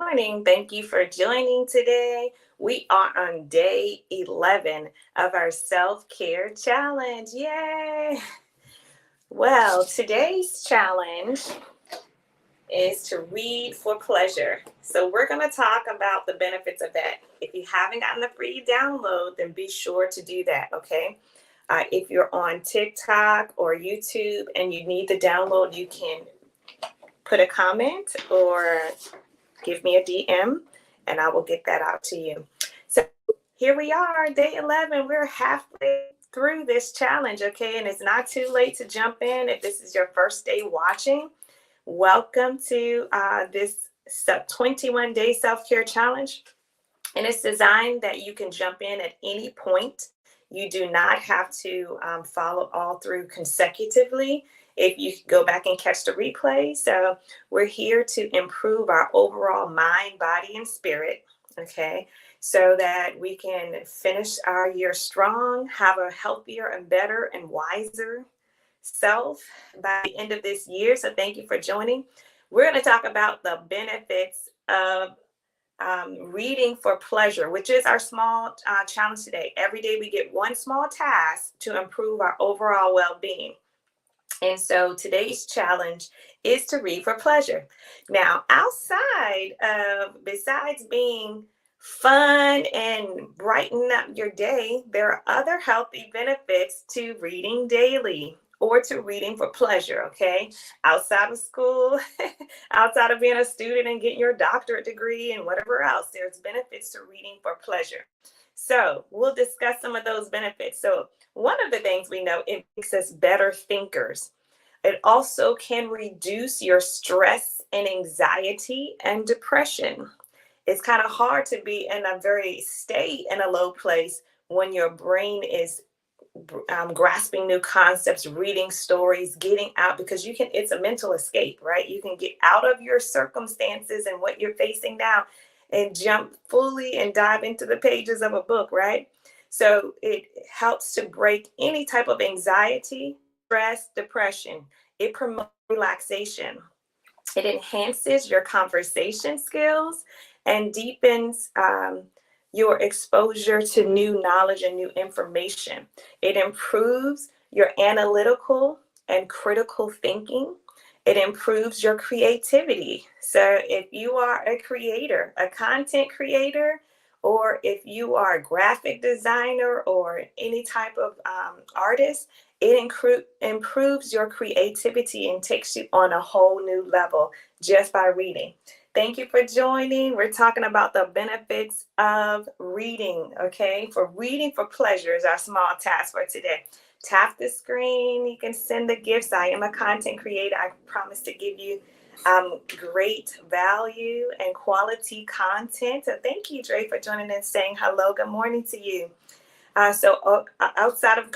morning. Thank you for joining today. We are on day 11 of our self-care challenge. Yay! Well, today's challenge is to read for pleasure. So we're going to talk about the benefits of that. If you haven't gotten the free download, then be sure to do that, okay? If you're on TikTok or YouTube and you need the download, you can put a comment or give me a DM and I will get that out to you. So here we are, day 11. We're halfway through this challenge, okay? And it's not too late to jump in if this is your first day watching. Welcome to this 21-day self-care challenge. And it's designed that you can jump in at any point. You do not have to follow all through consecutively if you go back and catch the replay. So we're here to improve our overall mind, body, and spirit, okay? So that we can finish our year strong, have a healthier and better and wiser self by the end of this year. So thank you for joining. We're going to talk about the benefits of reading for pleasure, which is our small challenge today. Every day we get one small task to improve our overall well-being. And so today's challenge is to read for pleasure. Now, besides being fun and brighten up your day, there are other healthy benefits to reading daily or to reading for pleasure, okay? Outside of school, outside of being a student and getting your doctorate degree and whatever else, there's benefits to reading for pleasure. So we'll discuss some of those benefits. So one of the things we know, it makes us better thinkers. It also can reduce your stress and anxiety and depression. It's kind of hard to be in stay in a low place when your brain is grasping new concepts, reading stories, getting out, because it's a mental escape, right? You can get out of your circumstances and what you're facing now and jump fully and dive into the pages of a book, right? So it helps to break any type of anxiety, stress, depression. It promotes relaxation. It enhances your conversation skills and deepens your exposure to new knowledge and new information. It improves your analytical and critical thinking. It improves your creativity. So if you are a creator, a content creator, or if you are a graphic designer or any type of artist, it improves your creativity and takes you on a whole new level just by reading. Thank you for joining. We're talking about the benefits of reading, okay? For reading for pleasure is our small task for today. Tap the screen. You can send the gifts. I am a content creator. I promise to give you great value and quality content. So thank you, Dre, for joining and saying hello. Good morning to you. Outside of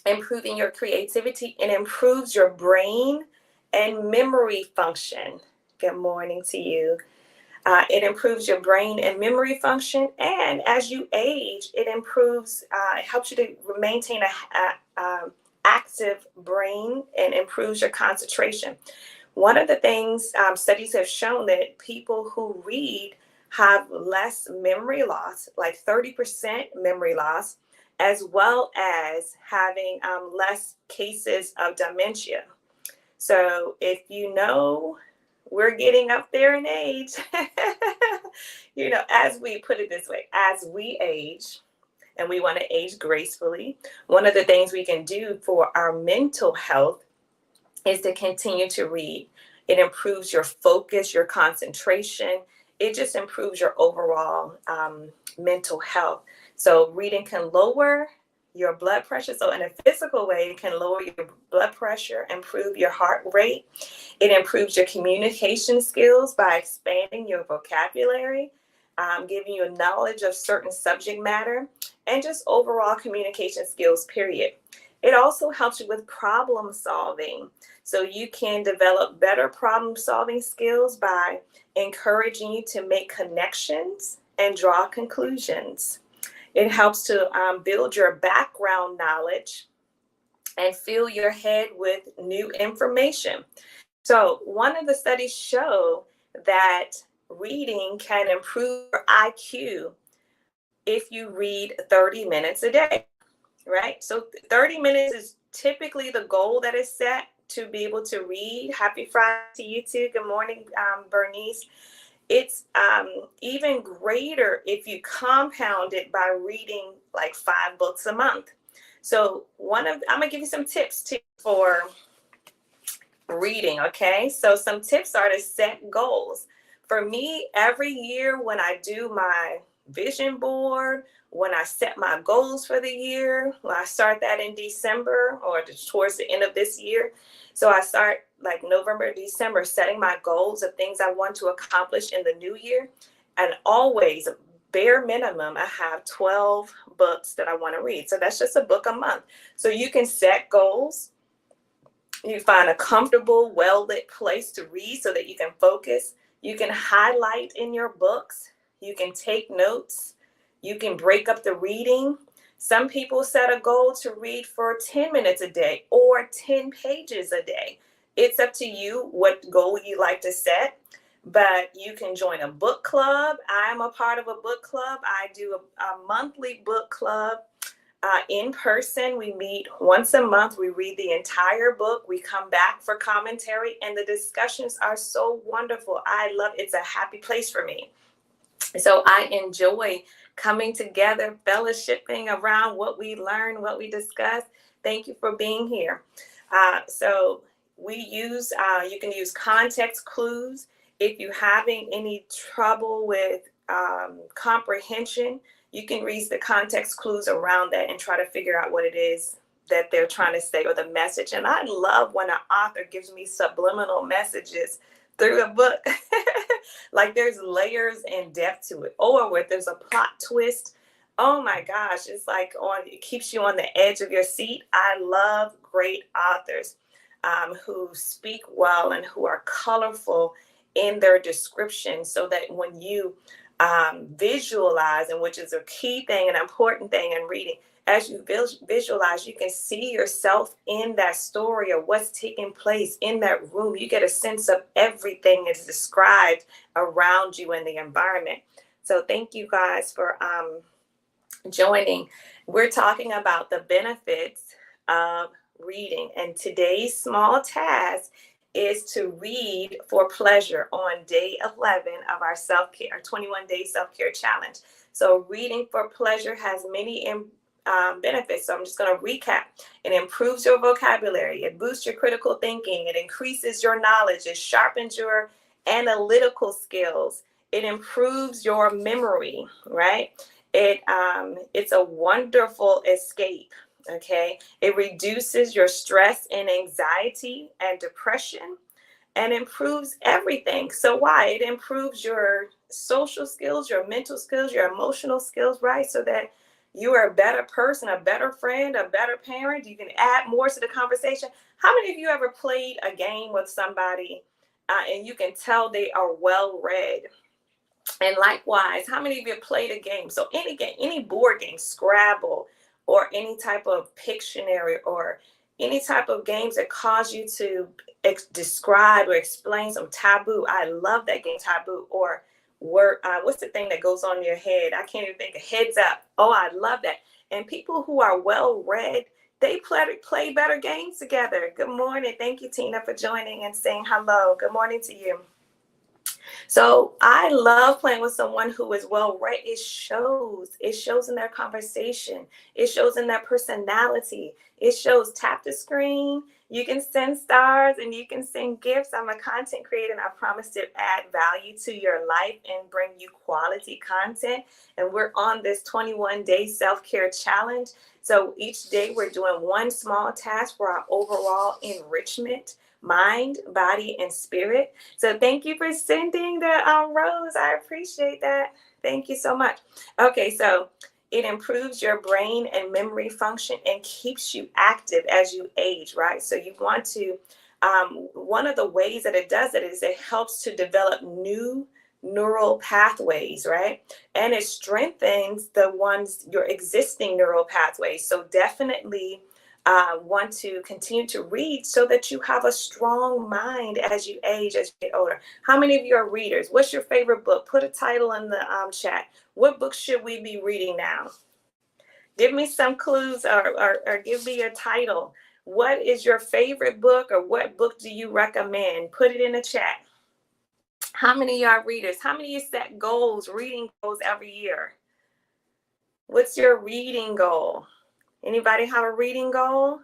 improving your creativity, it improves your brain and memory function. Good morning to you. It improves your brain and memory function. And as you age, it helps you to maintain a active brain and improves your concentration. One of the things studies have shown that people who read have less memory loss, like 30% memory loss, as well as having less cases of dementia. So if you know we're getting up there in age, as we put it this way, as we age, and we want to age gracefully, one of the things we can do for our mental health is to continue to read. It improves your focus, your concentration. It just improves your overall mental health. So reading can lower your blood pressure. So in a physical way, it can lower your blood pressure, improve your heart rate. It improves your communication skills by expanding your vocabulary, giving you a knowledge of certain subject matter, and just overall communication skills, period. It also helps you with problem solving. So you can develop better problem solving skills by encouraging you to make connections and draw conclusions. It helps to build your background knowledge and fill your head with new information. So one of the studies show that reading can improve your IQ if you read 30 minutes a day, right? So 30 minutes is typically the goal that is set to be able to read. Happy Friday to you too. Good morning, Bernice. It's even greater if you compound it by reading like 5 books a month. So I'm gonna give you some tips too for reading, okay? So some tips are to set goals. For me, every year when I do my vision board, when I set my goals for the year, when I start that in December or towards the end of this year. So I start like November, December, setting my goals of things I want to accomplish in the new year. And always, bare minimum, I have 12 books that I want to read. So that's just a book a month. So you can set goals. You find a comfortable, well-lit place to read so that you can focus. You can highlight in your books. You can take notes. You can break up the reading. Some people set a goal to read for 10 minutes a day or 10 pages a day. It's up to you what goal you like to set, but you can join a book club. I'm a part of a book club. I do a monthly book club. In person, we meet once a month. We read the entire book. We come back for commentary, and the discussions are so wonderful. I love it. It's a happy place for me. So I enjoy coming together, fellowshipping around what we learn, what we discuss. Thank you for being here. So you can use context clues. If you're having any trouble with comprehension, you can read the context clues around that and try to figure out what it is that they're trying to say or the message. And I love when an author gives me subliminal messages through a book. Like there's layers and depth to it. Or where there's a plot twist. Oh my gosh, it's like it keeps you on the edge of your seat. I love great authors who speak well and who are colorful in their description, so that when you visualize, and which is a key thing, an important thing in reading, as you visualize, you can see yourself in that story or what's taking place in that room. You get a sense of everything that's described around you in the environment. So thank you guys for joining. We're talking about the benefits of reading, and today's small task is to read for pleasure on day 11 of our self-care, our 21-day self-care challenge. So reading for pleasure has many benefits. So I'm just going to recap. It improves your vocabulary. It boosts your critical thinking. It increases your knowledge. It sharpens your analytical skills. It improves your memory, right? It's a wonderful escape. Okay. It reduces your stress and anxiety and depression and improves everything. So why? It improves your social skills, your mental skills, your emotional skills, right? So that you are a better person, a better friend, a better parent. You can add more to the conversation. How many of you ever played a game with somebody and you can tell they are well read? And likewise, how many of you played a game? So any game, any board game, Scrabble, or any type of Pictionary, or any type of games that cause you to describe or explain some taboo. I love that game, Taboo. Or what's the thing that goes on your head? I can't even think of Heads Up. Oh, I love that. And people who are well read, they play better games together. Good morning. Thank you, Tina, for joining and saying hello. Good morning to you. So I love playing with someone who is well read. It shows in their conversation. It shows in their personality. It shows. Tap the screen. You can send stars and you can send gifts. I'm a content creator and I promise to add value to your life and bring you quality content. And we're on this 21-day self-care challenge. So each day we're doing one small task for our overall enrichment, mind, body, and spirit. So thank you for sending the rose. I appreciate that. Thank you so much. Okay, so it improves your brain and memory function and keeps you active as you age, right? So you want to, one of the ways that it does it is it helps to develop new neural pathways, right? And it strengthens your existing neural pathways. So definitely want to continue to read so that you have a strong mind as you age, as you get older. How many of you are readers? What's your favorite book? Put a title in the chat. What book should we be reading now? Give me some clues, or give me your title. What is your favorite book, or what book do you recommend? Put it in the chat. How many of you are readers? How many of you set goals, reading goals every year? What's your reading goal? Anybody have a reading goal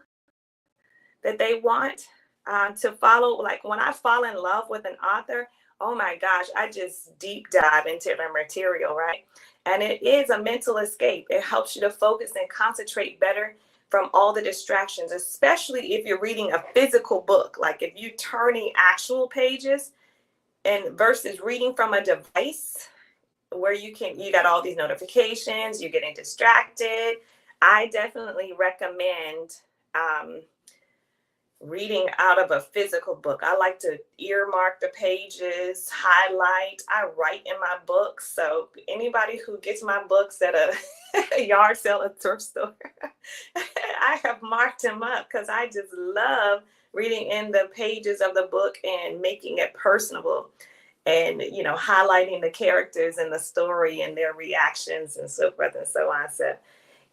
that they want to follow? Like when I fall in love with an author, oh my gosh, I just deep dive into their material, right? And it is a mental escape. It helps you to focus and concentrate better from all the distractions, especially if you're reading a physical book. Like if you're turning actual pages and versus reading from a device where you got all these notifications, you're getting distracted. I definitely recommend reading out of a physical book. I like to earmark the pages, highlight. I write in my books. So anybody who gets my books at a yard sale, a thrift store, I have marked them up because I just love reading in the pages of the book and making it personable, and highlighting the characters and the story and their reactions and so forth and so on. So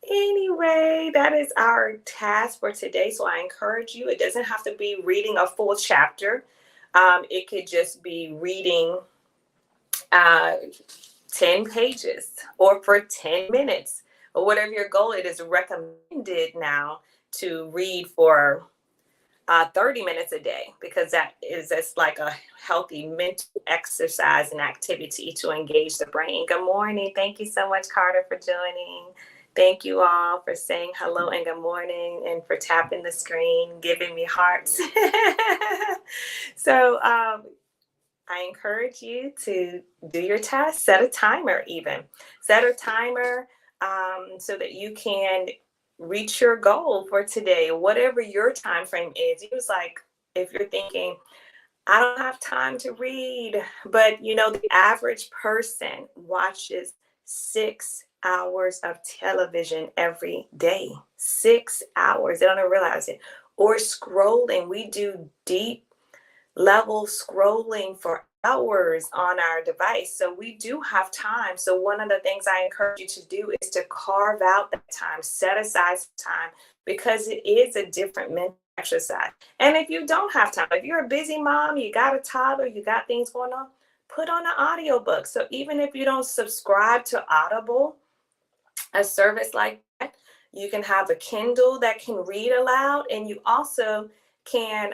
anyway, that is our task for today. So I encourage you, it doesn't have to be reading a full chapter. It could just be reading 10 pages or for 10 minutes or whatever your goal. It is recommended now to read for 30 minutes a day, because that's like a healthy mental exercise and activity to engage the brain. Good morning. Thank you so much, Carter, for joining. Thank you all for saying hello and good morning, and for tapping the screen, giving me hearts. So I encourage you to do your task, set a timer even. Set a timer so that you can reach your goal for today, whatever your time frame is. It's like if you're thinking, I don't have time to read, but the average person watches 6 hours of television every day. 6 hours. They don't even realize it. Or scrolling. We do deep level scrolling for hours on our device. So we do have time. So one of the things I encourage you to do is to carve out that time, set aside time, because it is a different mental exercise. And if you don't have time, if you're a busy mom, you got a toddler, you got things going on, put on an audiobook. So even if you don't subscribe to Audible, a service like that, you can have a Kindle that can read aloud, and you also can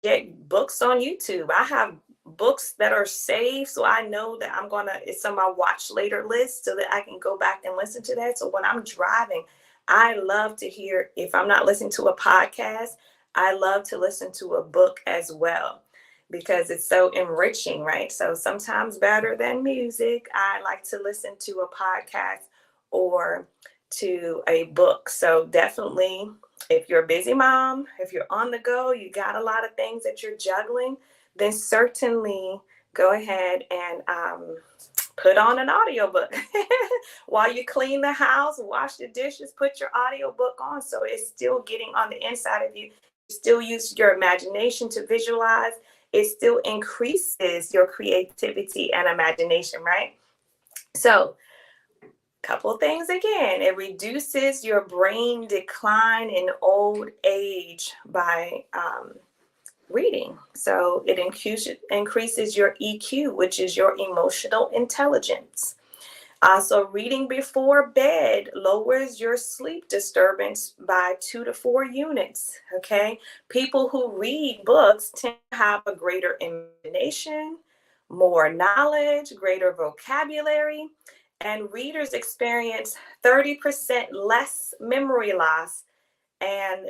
get books on YouTube. I have books that are saved, so I know that it's on my watch later list so that I can go back and listen to that. So when I'm driving, I love to hear, if I'm not listening to a podcast, I love to listen to a book as well, because it's so enriching, right? So sometimes better than music, I like to listen to a podcast or to a book. So definitely, if you're a busy mom, if you're on the go, you got a lot of things that you're juggling, then certainly go ahead and put on an audiobook. While you clean the house, wash the dishes, put your audiobook on, so it's still getting on the inside of you. You still use your imagination to visualize. It still increases your creativity and imagination, right? So couple things again. It reduces your brain decline in old age by reading. So it increases your EQ, which is your emotional intelligence. So reading before bed lowers your sleep disturbance by 2 to 4 units. Okay. People who read books tend to have a greater imagination, more knowledge, greater vocabulary, and readers experience 30% less memory loss and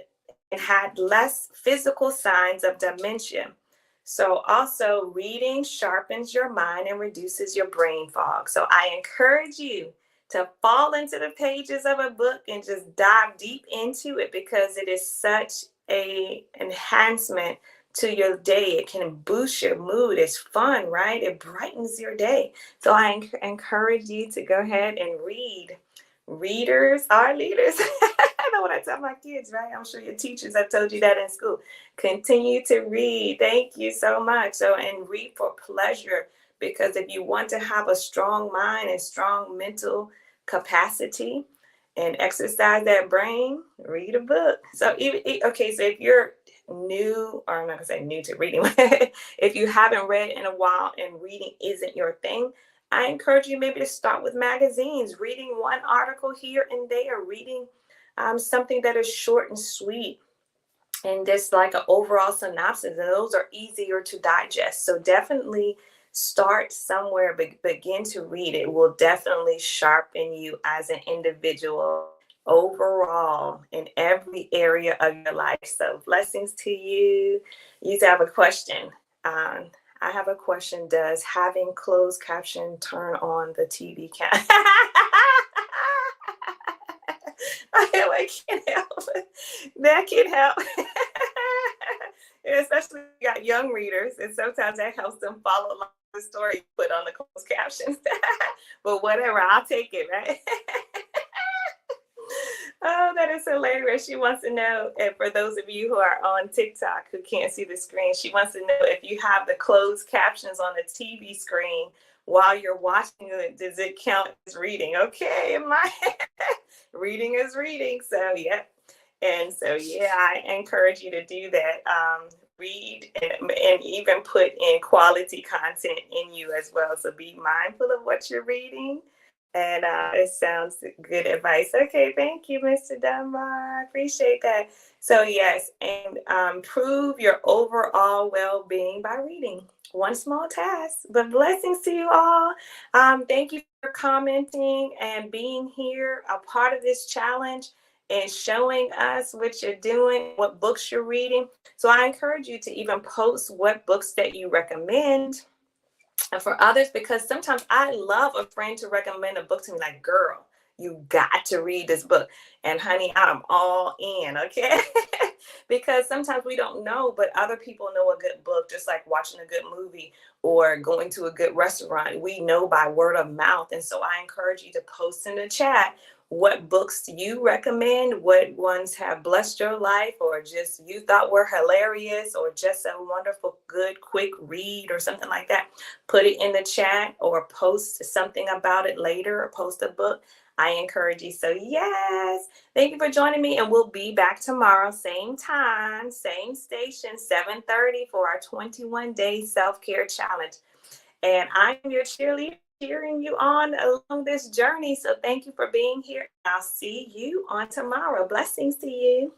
had less physical signs of dementia. So also, reading sharpens your mind and reduces your brain fog. So I encourage you to fall into the pages of a book and just dive deep into it, because it is such an enhancement to your day. It can boost your mood. It's fun, right? It brightens your day. So I encourage you to go ahead and read. Readers are leaders. I don't what I tell my kids, right? I'm sure your teachers have told you that in school. Continue to read. Thank you so much. So, and read for pleasure, because if you want to have a strong mind and strong mental capacity and exercise that brain, read a book. So, even okay, so if you're new, or I'm not gonna say new to reading, if you haven't read in a while and reading isn't your thing, I encourage you maybe to start with magazines, reading one article here and there, reading something that is short and sweet and just like an overall synopsis. And those are easier to digest. So definitely start somewhere, begin to read. It will definitely sharpen you as an individual overall in every area of your life. So blessings to you. You have a question. Um, I have a question. Does having closed caption turn on the TV cam? I can't help it. That can help. Especially if you got young readers, and sometimes that helps them follow along the story you put on the closed captions. But whatever, I'll take it, right? Oh, that is hilarious. She wants to know, and for those of you who are on TikTok who can't see the screen, she wants to know if you have the closed captions on the TV screen while you're watching it, does it count as reading? Okay, my reading is reading. So, yep. And so, yeah, I encourage you to do that. Read and even put in quality content in you as well. So be mindful of what you're reading. And it sounds good advice. Okay, thank you, Mr. Dunbar. I appreciate that. So, yes, and improve your overall well-being by reading. One small task, but blessings to you all. Thank you for commenting and being here, a part of this challenge and showing us what you're doing, what books you're reading. So I encourage you to even post what books that you recommend and for others, because sometimes I love a friend to recommend a book to me, like, girl, you got to read this book. And honey, I'm all in, okay? Because sometimes we don't know, but other people know a good book, just like watching a good movie or going to a good restaurant. We know by word of mouth. And so I encourage you to post in the chat what books you recommend, what ones have blessed your life, or just you thought were hilarious, or just a wonderful, good, quick read, or something like that. Put it in the chat or post something about it later, or post a book. I encourage you. So, yes, thank you for joining me. And we'll be back tomorrow, same time, same station, 7:30 for our 21-day self-care challenge. And I'm your cheerleader, cheering you on along this journey. So thank you for being here. I'll see you on tomorrow. Blessings to you.